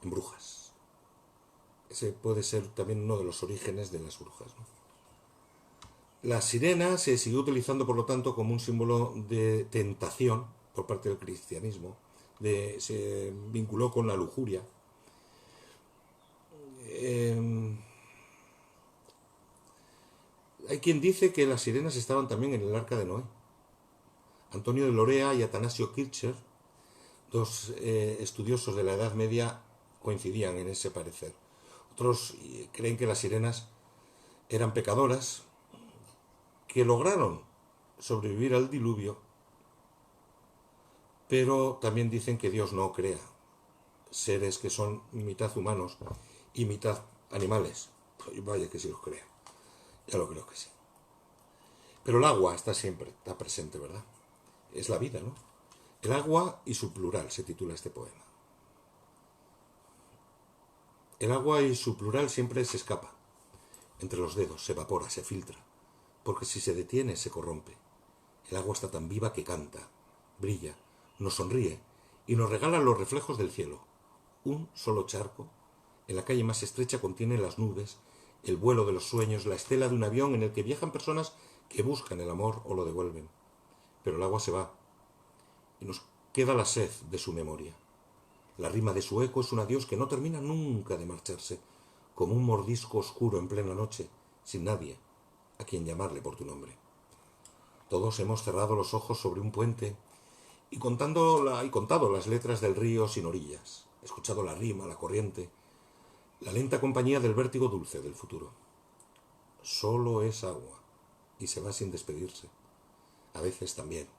En brujas. Ese puede ser también uno de los orígenes de las brujas, ¿no? La sirena se siguió utilizando, por lo tanto, como un símbolo de tentación por parte del cristianismo. Se vinculó con la lujuria. Hay quien dice que las sirenas estaban también en el arca de Noé. Antonio de Lorea y Atanasio Kircher, dos estudiosos de la Edad Media, coincidían en ese parecer. Otros creen que las sirenas eran pecadoras, que lograron sobrevivir al diluvio, pero también dicen que Dios no crea seres que son mitad humanos y mitad animales. Pues vaya que sí los crea. Ya lo creo que sí. Pero el agua está siempre, está presente, ¿verdad? Es la vida, ¿no? El agua y su plural se titula este poema. El agua y su plural siempre se escapa. Entre los dedos, se evapora, se filtra. Porque si se detiene, se corrompe. El agua está tan viva que canta, brilla, nos sonríe y nos regala los reflejos del cielo. Un solo charco, en la calle más estrecha, contiene las nubes, el vuelo de los sueños, la estela de un avión en el que viajan personas que buscan el amor o lo devuelven. Pero el agua se va y nos queda la sed de su memoria. La rima de su eco es un adiós que no termina nunca de marcharse, como un mordisco oscuro en plena noche, sin nadie a quien llamarle por tu nombre. Todos hemos cerrado los ojos sobre un puente y contado las letras del río sin orillas, escuchado la rima, la corriente, la lenta compañía del vértigo dulce del futuro. Solo es agua y se va sin despedirse. A veces también.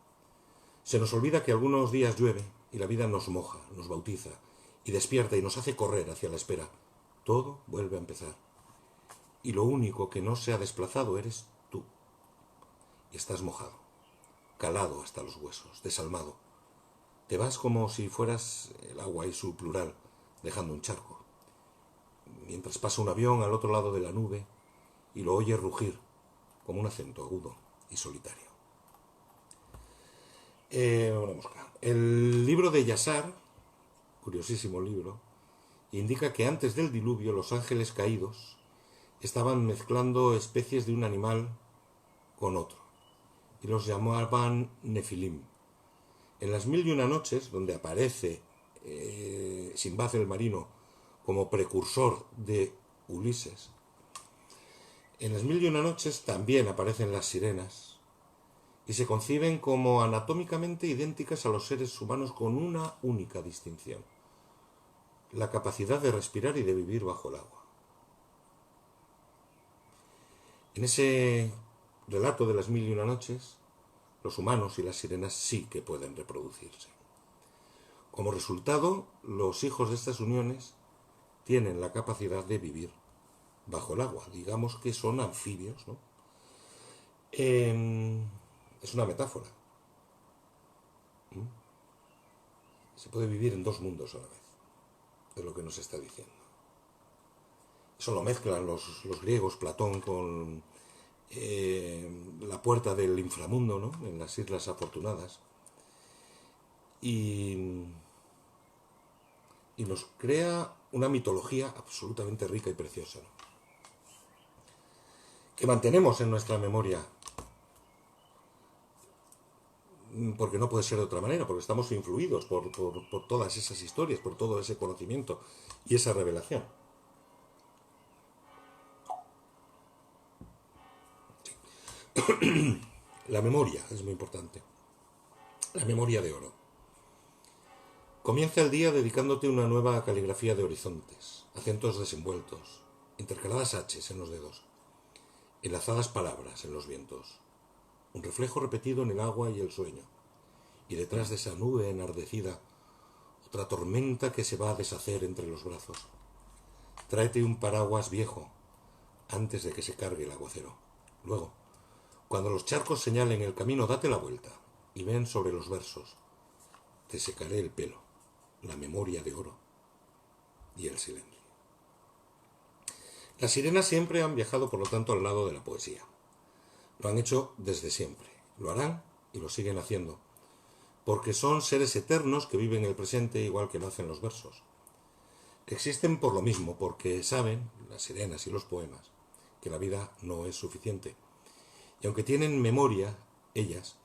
Se nos olvida que algunos días llueve y la vida nos moja, nos bautiza y despierta y nos hace correr hacia la espera. Todo vuelve a empezar. Y lo único que no se ha desplazado eres tú. Y estás mojado, calado hasta los huesos, desalmado. Te vas como si fueras el agua y su plural, dejando un charco. Mientras pasa un avión al otro lado de la nube y lo oyes rugir como un acento agudo y solitario. El libro de Yasar, curiosísimo libro, indica que antes del diluvio los ángeles caídos estaban mezclando especies de un animal con otro y los llamaban Nefilim. En las 1001 noches, donde aparece Sinbad el marino como precursor de Ulises, en las 1001 noches también aparecen las sirenas y se conciben como anatómicamente idénticas a los seres humanos con una única distinción: la capacidad de respirar y de vivir bajo el agua. En ese relato de las 1001 noches, los humanos y las sirenas sí que pueden reproducirse. Como resultado, los hijos de estas uniones tienen la capacidad de vivir bajo el agua. Digamos que son anfibios, ¿no? Es una metáfora. Se puede vivir en dos mundos a la vez, es lo que nos está diciendo. Eso lo mezclan los griegos, Platón, con la puerta del inframundo, ¿no? En las Islas Afortunadas. Y nos crea una mitología absolutamente rica y preciosa, ¿no? Que mantenemos en nuestra memoria, porque no puede ser de otra manera, porque estamos influidos por todas esas historias, por todo ese conocimiento y esa revelación. La memoria es muy importante. La memoria de oro. Comienza el día dedicándote una nueva caligrafía de horizontes, acentos desenvueltos, intercaladas haches en los dedos, enlazadas palabras en los vientos, un reflejo repetido en el agua y el sueño, y detrás de esa nube enardecida, otra tormenta que se va a deshacer entre los brazos. Tráete un paraguas viejo antes de que se cargue el aguacero. Luego, cuando los charcos señalen el camino, date la vuelta y ven sobre los versos: te secaré el pelo, la memoria de oro y el silencio. Las sirenas siempre han viajado, por lo tanto, al lado de la poesía. Lo han hecho desde siempre, lo harán y lo siguen haciendo, porque son seres eternos que viven el presente igual que lo hacen los versos. Existen por lo mismo, porque saben, las sirenas y los poemas, que la vida no es suficiente. Y aunque tienen memoria, ellas,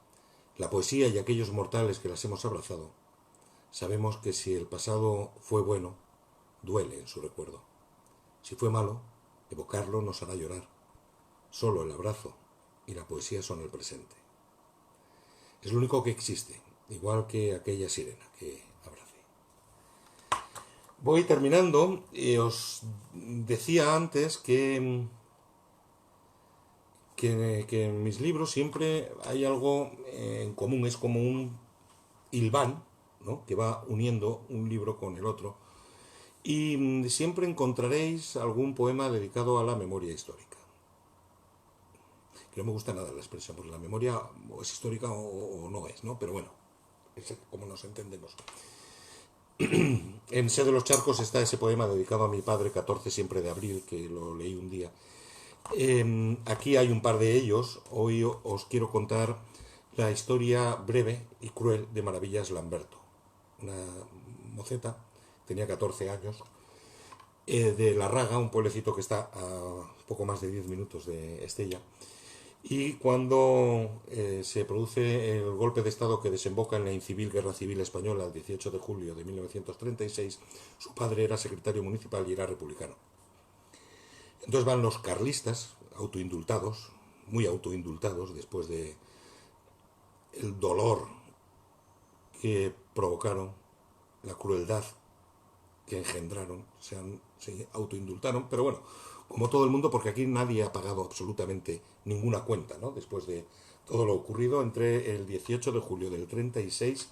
la poesía y aquellos mortales que las hemos abrazado, sabemos que si el pasado fue bueno, duele en su recuerdo. Si fue malo, evocarlo nos hará llorar. Solo el abrazo y la poesía son el presente. Es lo único que existe, igual que aquella sirena que abracé. Voy terminando. Os decía antes que en mis libros siempre hay algo en común, es como un hilván, ¿no?, que va uniendo un libro con el otro, y siempre encontraréis algún poema dedicado a la memoria histórica. Que no me gusta nada la expresión, porque la memoria o es histórica o no es, ¿no? Pero bueno, es como nos entendemos. En Sé de los Charcos está ese poema dedicado a mi padre, 14 siempre de abril, que lo leí un día. Aquí hay un par de ellos. Hoy os quiero contar la historia breve y cruel de Maravillas Lamberto, una moceta, tenía 14 años, de La Raga, un pueblecito que está a poco más de 10 minutos de Estella, Y cuando se produce el golpe de Estado que desemboca en la incivil Guerra Civil Española el 18 de julio de 1936, su padre era secretario municipal y era republicano. Entonces van los carlistas, autoindultados, muy autoindultados, después de el dolor que provocaron, la crueldad que engendraron, se autoindultaron, pero bueno, como todo el mundo, porque aquí nadie ha pagado absolutamente ninguna cuenta, ¿no? Después de todo lo ocurrido entre el 18 de julio del 36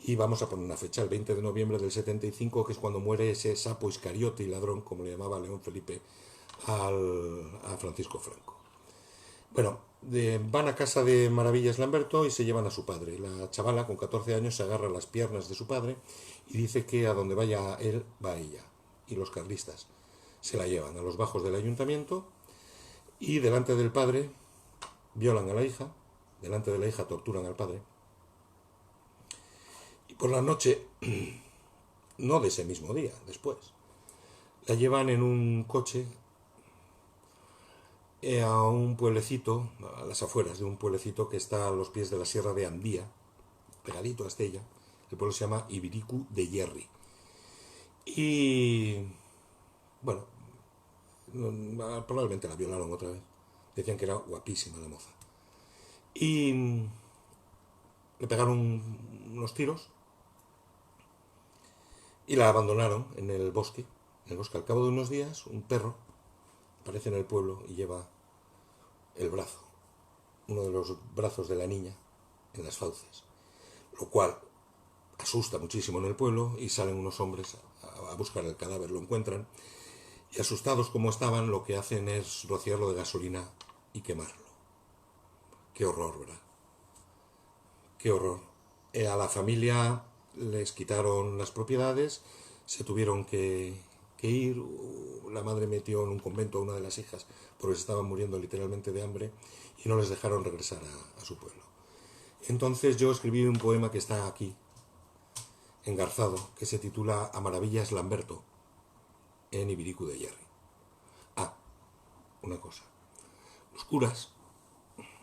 y vamos a poner una fecha, el 20 de noviembre del 75, que es cuando muere ese sapo iscariote y ladrón, como le llamaba León Felipe a Francisco Franco. Bueno, van a casa de Maravillas Lamberto y se llevan a su padre. La chavala, con 14 años, se agarra a las piernas de su padre y dice que a donde vaya él, va ella. Y los carlistas se la llevan a los bajos del ayuntamiento y delante del padre violan a la hija, delante de la hija torturan al padre. Y por la noche, no de ese mismo día, después, la llevan en un coche a un pueblecito, a las afueras de un pueblecito que está a los pies de la Sierra de Andía, pegadito a Estella. El pueblo se llama Ibiricu de Hierri. Y bueno, probablemente la violaron otra vez. Decían que era guapísima la moza. Y le pegaron unos tiros y la abandonaron en el bosque. En el bosque, al cabo de unos días, un perro aparece en el pueblo y lleva el brazo, uno de los brazos de la niña, en las fauces, lo cual asusta muchísimo en el pueblo y salen unos hombres a buscar el cadáver, lo encuentran y asustados como estaban lo que hacen es rociarlo de gasolina y quemarlo. Qué horror, ¿verdad? Qué horror. A la familia les quitaron las propiedades, se tuvieron que ir, la madre metió en un convento a una de las hijas porque se estaban muriendo literalmente de hambre y no les dejaron regresar a su pueblo. Entonces yo escribí un poema que está aquí, engarzado, que se titula A Maravillas Lamberto, en Ibiricu de Hierri. Ah, una cosa. Los curas,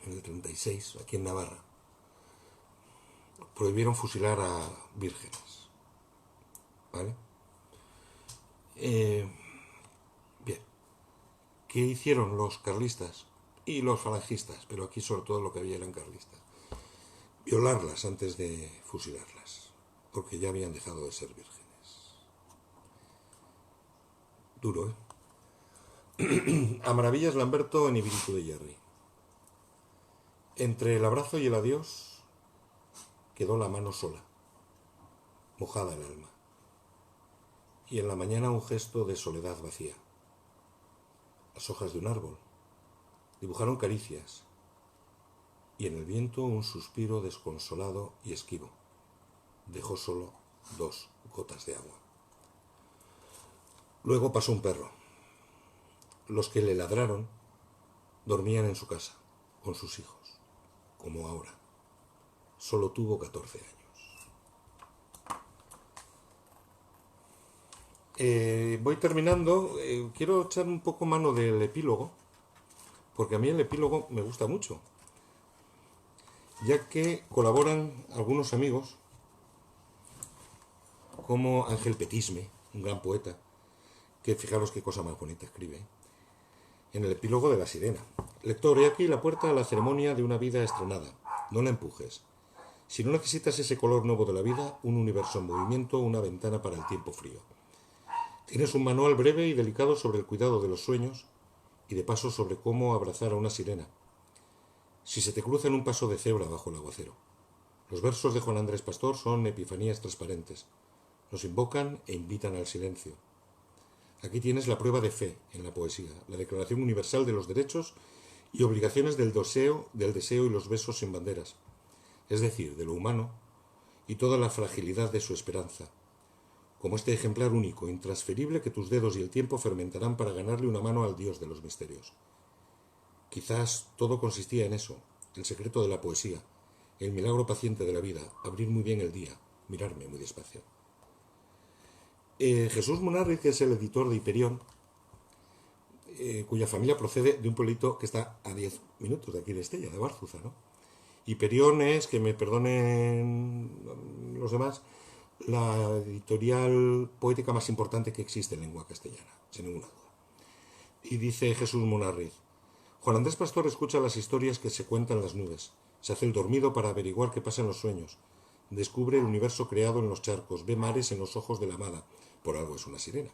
en el 36, aquí en Navarra, prohibieron fusilar a vírgenes. ¿Vale? Bien. ¿Qué hicieron los carlistas? Y los falangistas, pero aquí sobre todo lo que había eran carlistas. Violarlas antes de fusilarlas, porque ya habían dejado de ser vírgenes. Duro, ¿eh? A Maravillas Lamberto en Ibiricu de Hierri. Entre el abrazo y el adiós quedó la mano sola, mojada el alma. Y en la mañana un gesto de soledad vacía. Las hojas de un árbol dibujaron caricias y en el viento un suspiro desconsolado y esquivo. Dejó solo 2 gotas de agua. Luego pasó un perro. Los que le ladraron dormían en su casa, con sus hijos, como ahora. Solo tuvo 14 años. Voy terminando. Quiero echar un poco mano del epílogo, porque a mí el epílogo me gusta mucho, ya que colaboran algunos amigos, como Ángel Petisme, un gran poeta, que fijaros qué cosa más bonita escribe, en el epílogo de La Sirena. Lector, he aquí la puerta a la ceremonia de una vida estrenada. No la empujes. Si no necesitas ese color nuevo de la vida, un universo en movimiento, una ventana para el tiempo frío. Tienes un manual breve y delicado sobre el cuidado de los sueños y de paso sobre cómo abrazar a una sirena. Si se te cruza en un paso de cebra bajo el aguacero. Los versos de Juan Andrés Pastor son epifanías transparentes. Nos invocan e invitan al silencio. Aquí tienes la prueba de fe en la poesía, la Declaración Universal de los Derechos y Obligaciones del deseo y los besos sin banderas, es decir, de lo humano y toda la fragilidad de su esperanza, como este ejemplar único, intransferible que tus dedos y el tiempo fermentarán para ganarle una mano al Dios de los misterios. Quizás todo consistía en eso, el secreto de la poesía, el milagro paciente de la vida, abrir muy bien el día, mirarme muy despacio. Jesús Munarriz, que es el editor de Hiperión, cuya familia procede de un pueblito que está a 10 minutos de aquí de Estella, de Bárzuza, ¿no? Hiperión es, que me perdonen los demás, la editorial poética más importante que existe en lengua castellana, sin ninguna duda. Y dice Jesús Munarriz: Juan Andrés Pastor escucha las historias que se cuentan en las nubes, se hace el dormido para averiguar qué pasa en los sueños, descubre el universo creado en los charcos, ve mares en los ojos de la amada, por algo es una sirena,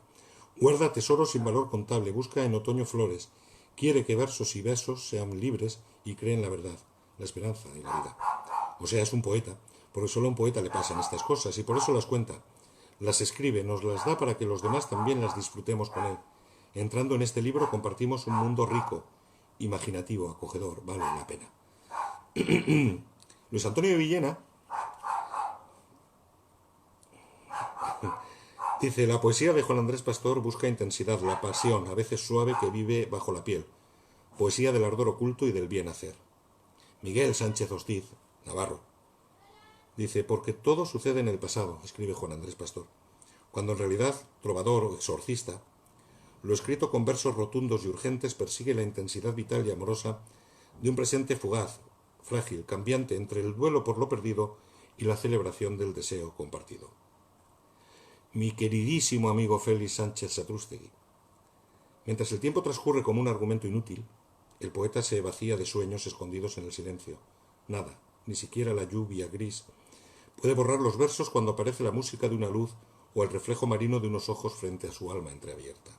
guarda tesoros sin valor contable, busca en otoño flores, quiere que versos y besos sean libres y cree en la verdad, la esperanza y la vida. O sea, es un poeta, porque solo a un poeta le pasan estas cosas y por eso las cuenta. Las escribe, nos las da para que los demás también las disfrutemos con él. Entrando en este libro compartimos un mundo rico, imaginativo, acogedor, vale la pena. Luis Antonio de Villena dice: la poesía de Juan Andrés Pastor busca intensidad, la pasión, a veces suave, que vive bajo la piel. Poesía del ardor oculto y del bien hacer. Miguel Sánchez Hostiz, Navarro, dice: porque todo sucede en el pasado, escribe Juan Andrés Pastor, cuando en realidad, trovador o exorcista, lo escrito con versos rotundos y urgentes persigue la intensidad vital y amorosa de un presente fugaz, frágil, cambiante entre el duelo por lo perdido y la celebración del deseo compartido. Mi queridísimo amigo Félix Sánchez Satrústegui. Mientras el tiempo transcurre como un argumento inútil, el poeta se vacía de sueños escondidos en el silencio. Nada, ni siquiera la lluvia gris, puede borrar los versos cuando aparece la música de una luz o el reflejo marino de unos ojos frente a su alma entreabierta.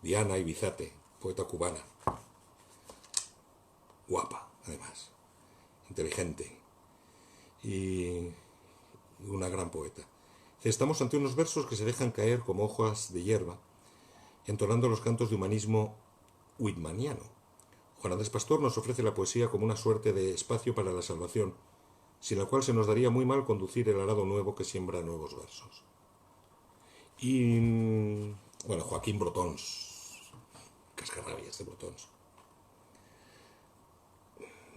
Diana Ibizate, poeta cubana. Guapa, además. Inteligente. Y una gran poeta. Estamos ante unos versos que se dejan caer como hojas de hierba, entonando los cantos de humanismo whitmaniano. Juan Andrés Pastor nos ofrece la poesía como una suerte de espacio para la salvación, sin la cual se nos daría muy mal conducir el arado nuevo que siembra nuevos versos. Y, bueno, Joaquín Brotons, cascarrabias de Brotons.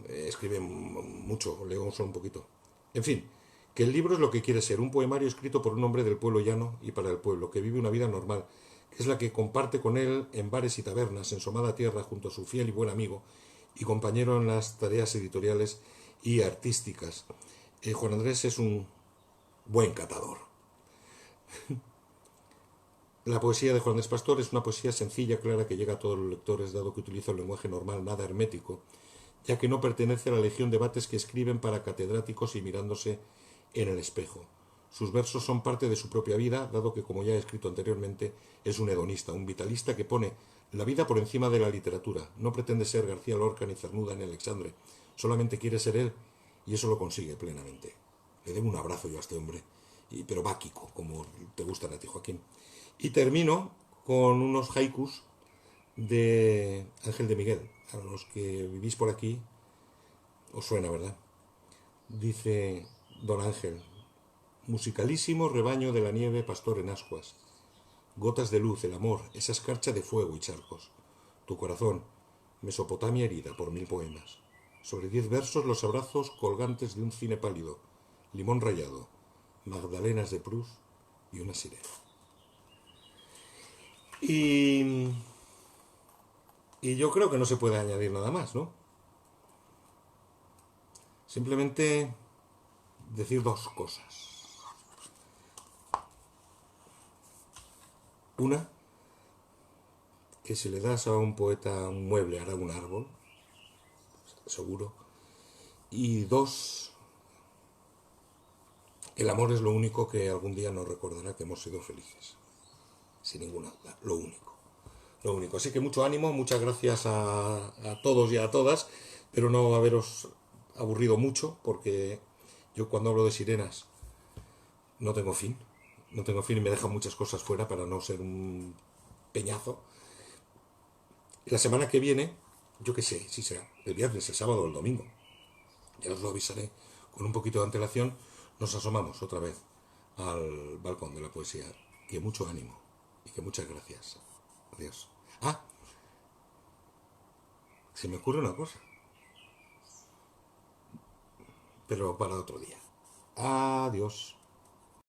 Escribe mucho, leo solo un poquito. En fin, que el libro es lo que quiere ser, un poemario escrito por un hombre del pueblo llano y para el pueblo, que vive una vida normal, que es la que comparte con él en bares y tabernas, en Somada Tierra, junto a su fiel y buen amigo y compañero en las tareas editoriales y artísticas. Juan Andrés es un buen catador. La poesía de Juan Andrés Pastor es una poesía sencilla, clara, que llega a todos los lectores, dado que utiliza un lenguaje normal, nada hermético, ya que no pertenece a la legión de debates que escriben para catedráticos y mirándose en el espejo. Sus versos son parte de su propia vida, dado que, como ya he escrito anteriormente, es un hedonista, un vitalista que pone la vida por encima de la literatura. No pretende ser García Lorca, ni Cernuda, ni Alexandre. Solamente quiere ser él, y eso lo consigue plenamente. Le debo un abrazo yo a este hombre, pero báquico, como te gustan a ti, Joaquín. Y termino con unos haikus de Ángel de Miguel. A los que vivís por aquí os suena, ¿verdad? Dice don Ángel: musicalísimo rebaño de la nieve, pastor en ascuas, gotas de luz, el amor, esa escarcha de fuego y charcos, tu corazón, Mesopotamia herida por 1000 poemas, sobre 10 versos los abrazos colgantes de un cine pálido, limón rallado, magdalenas de Proust y una sirena. Y yo creo que no se puede añadir nada más, ¿no? Simplemente decir dos cosas. Una, que si le das a un poeta un mueble hará un árbol, seguro. Y dos, el amor es lo único que algún día nos recordará que hemos sido felices. Sin ninguna duda, lo único. Lo único. Así que mucho ánimo, muchas gracias a todos y a todas, pero no haberos aburrido mucho, porque yo cuando hablo de sirenas no tengo fin. No tengo fin y me dejan muchas cosas fuera para no ser un peñazo. La semana que viene, yo qué sé, si será el viernes, el sábado o el domingo, ya os lo avisaré con un poquito de antelación, nos asomamos otra vez al balcón de la poesía. Que mucho ánimo y que muchas gracias. Adiós. Ah, se me ocurre una cosa, pero para otro día. Adiós.